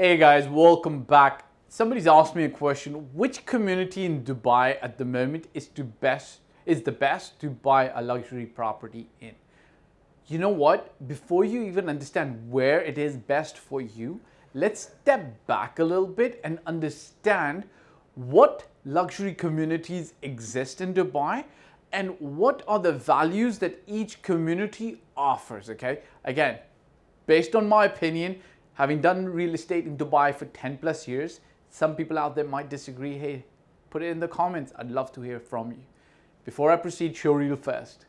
Hey guys, welcome back. Somebody's asked me a question, which community in Dubai at the moment is the best to buy a luxury property in? You know what? Before you even understand where it is best for you, let's step back a little bit and understand what luxury communities exist in Dubai and what are the values that each community offers, okay? Again, based on my opinion, having done real estate in Dubai for 10 plus years, some people out there might disagree. Hey, put it in the comments. I'd love to hear from you. Before I proceed, show reel first.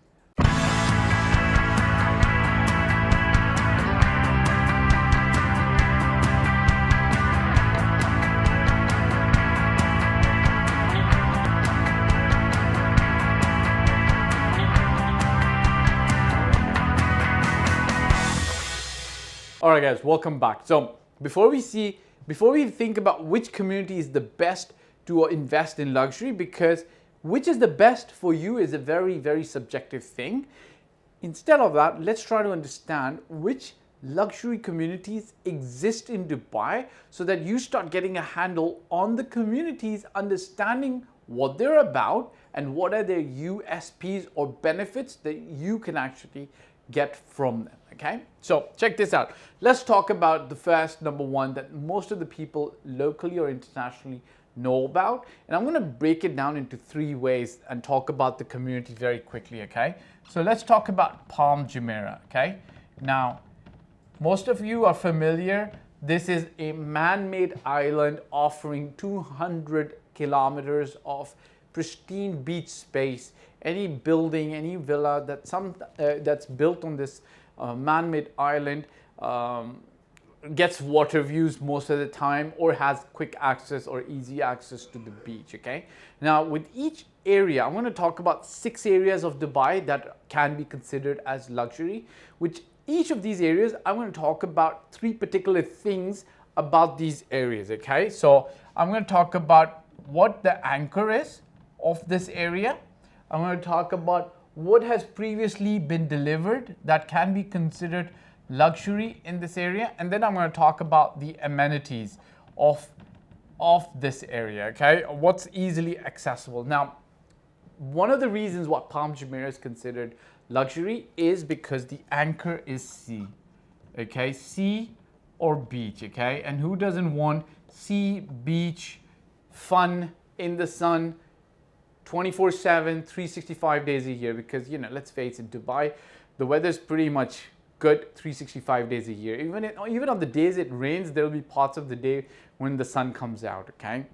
All right, guys, welcome back. So before we think about which community is the best to invest in luxury, because which is the best for you is a very, very subjective thing. Instead of that, let's try to understand which luxury communities exist in Dubai so that you start getting a handle on the communities, understanding what they're about and what are their USPs or benefits that you can actually get from them. Okay, so check this out. Let's talk about the first number one that most of the people locally or internationally know about, and I'm going to break it down into three ways and talk about the community very quickly. Okay, so let's talk about Palm Jumeirah. Okay, now most of you are familiar. This is a man-made island offering 200 kilometers of pristine beach space. Any building, any villa that's built on this man-made island gets water views most of the time or has quick access or easy access to the beach. Okay, now with each area, I'm going to talk about 6 areas of Dubai that can be considered as luxury. Which each of these areas, I'm going to talk about 3 particular things about these areas. Okay, so I'm going to talk about what the anchor is of this area. I'm going to talk about what has previously been delivered that can be considered luxury in this area, and then I'm going to talk about the amenities of this area. Okay, what's easily accessible. Now, one of the reasons why Palm Jumeirah is considered luxury is because the anchor is sea. Okay, sea or beach. Okay, and who doesn't want sea, beach, fun in the sun 24/7, 365 days a year? Because, you know, let's face it, Dubai, the weather's pretty much good 365 days a year. Even on the days it rains, there'll be parts of the day when the sun comes out. Okay,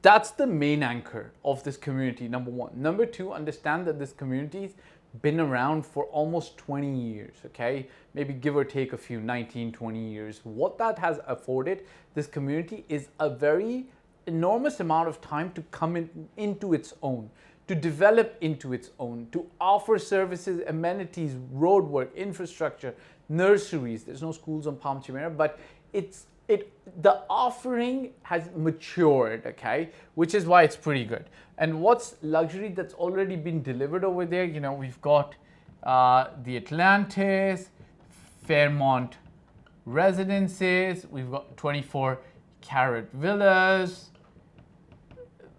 that's the main anchor of this community, number one. Number two, understand that this community's been around for almost 20 years. Okay, maybe give or take a few, 19, 20 years. What that has afforded this community is a very enormous amount of time to come into its own, to develop into its own, to offer services, amenities, roadwork, infrastructure, nurseries. There's no schools on Palm Jumeirah, but the offering has matured. Okay, which is why it's pretty good. And what's luxury that's already been delivered over there? You know, we've got the Atlantis, Fairmont Residences. We've got 24-carat villas.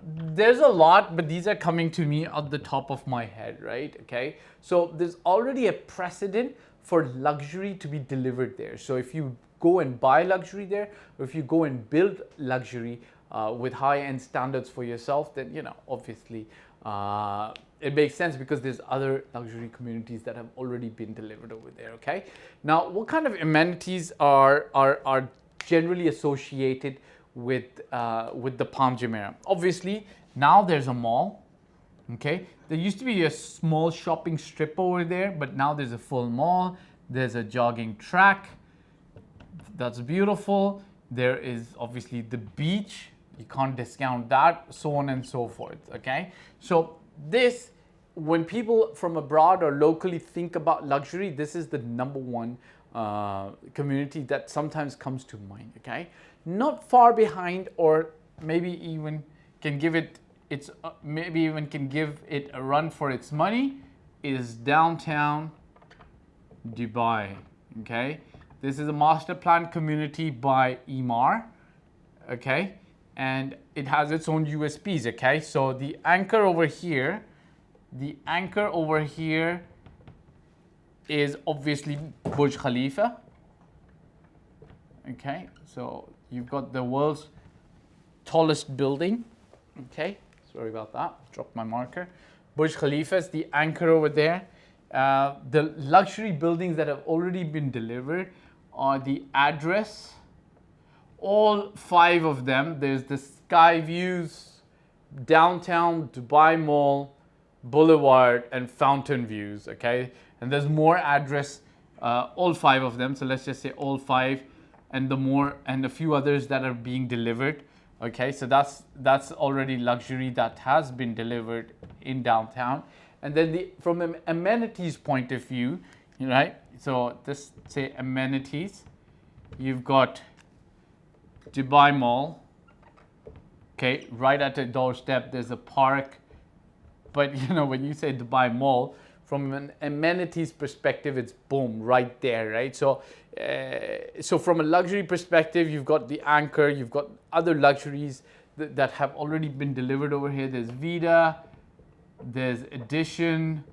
There's a lot, but these are coming to me at the top of my head, right? Okay, so there's already a precedent for luxury to be delivered there. So if you go and buy luxury there, or if you go and build luxury with high-end standards for yourself, then, you know, obviously it makes sense because there's other luxury communities that have already been delivered over there. Okay, now what kind of amenities are generally associated with the Palm Jumeirah? Obviously, now there's a mall. Okay, there used to be a small shopping strip over there, but now there's a full mall. There's a jogging track. That's beautiful. There is obviously the beach. You can't discount that, so on and so forth. Okay, so this, when people from abroad or locally think about luxury, this is the number one community that sometimes comes to mind. Okay, not far behind, or maybe even can give it a run for its money, is downtown Dubai. Okay, This is a master plan community by Emaar, okay? And it has its own USPs, okay? So the anchor over here is obviously Burj Khalifa, okay? So you've got the world's tallest building, okay? Sorry about that, dropped my marker. Burj Khalifa is the anchor over there. The luxury buildings that have already been delivered are the Address, all 5 of them. There's the Sky Views, Downtown, Dubai Mall, Boulevard, and Fountain Views, okay? And there's more Address, all 5 of them. So let's just say all 5, and a few others that are being delivered. Okay, so that's already luxury that has been delivered in downtown. And then from an amenities point of view, right? So just say amenities. You've got Dubai Mall. Okay, right at the doorstep, there's a park. But you know, when you say Dubai Mall, from an amenities perspective, it's boom, right there, right? So from a luxury perspective, you've got the anchor, you've got other luxuries that have already been delivered over here. There's Vida, there's Edition.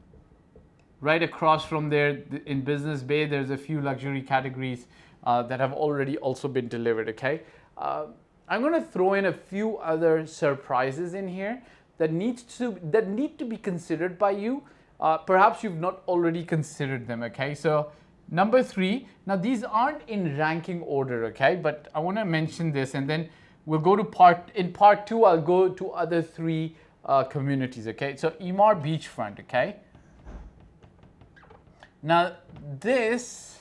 Right across from there in Business Bay, there's a few luxury categories that have already also been delivered, okay? I'm gonna throw in a few other surprises in here that need to be considered by you. Perhaps you've not already considered them, okay? So number 3, now these aren't in ranking order, okay? But I wanna mention this, and then we'll go to part 2, I'll go to other 3 communities, okay? So Emaar Beachfront, okay? Now this,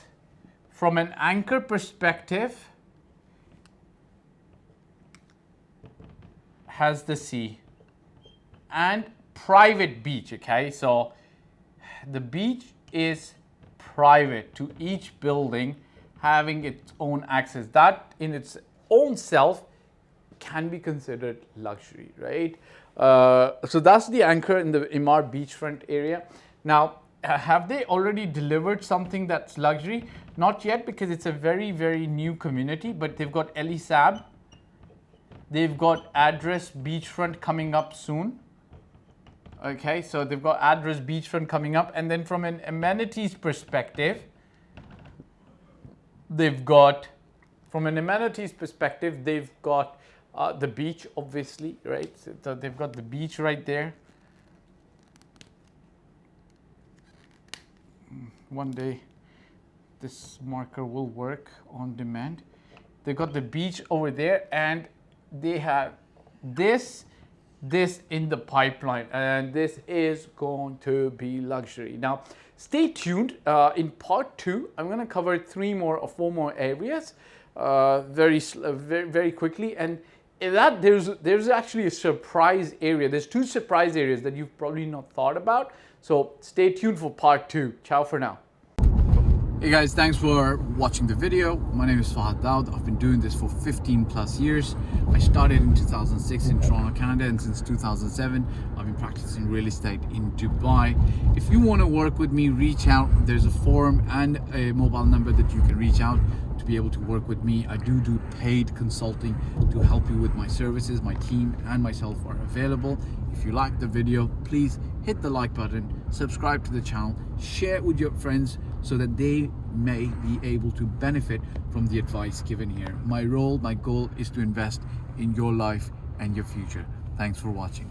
from an anchor perspective, has the sea and private beach, okay? So the beach is private to each building, having its own access. That in its own self can be considered luxury, right? So that's the anchor in the Emaar Beachfront area. Now, have they already delivered something that's luxury? Not yet, because it's a very, very new community, but they've got Elisab. They've got Address Beachfront coming up soon. Okay, so they've got Address Beachfront coming up. And then from an amenities perspective, they've got the beach, obviously, right? So they've got the beach right there. One day this marker will work on demand. They've got the beach over there, and they have this in the pipeline, and this is going to be luxury. Now stay tuned. In part 2, I'm going to cover 4 more areas very quickly, and in that there's actually a surprise area. There's 2 surprise areas that you've probably not thought about. So stay tuned for part 2. Ciao for now. Hey guys, thanks for watching the video. My name is Fahd Dawood. I've been doing this for 15 plus years. I started in 2006 in Toronto, Canada, and since 2007 I've been practicing real estate in Dubai. If you want to work with me, reach out. There's a forum and a mobile number that you can reach out to be able to work with me. I do paid consulting to help you with my services. My team and myself are available. If you like the video, please hit the like button, subscribe to the channel, share it with your friends so that they may be able to benefit from the advice given here. My goal is to invest in your life and your future. Thanks for watching.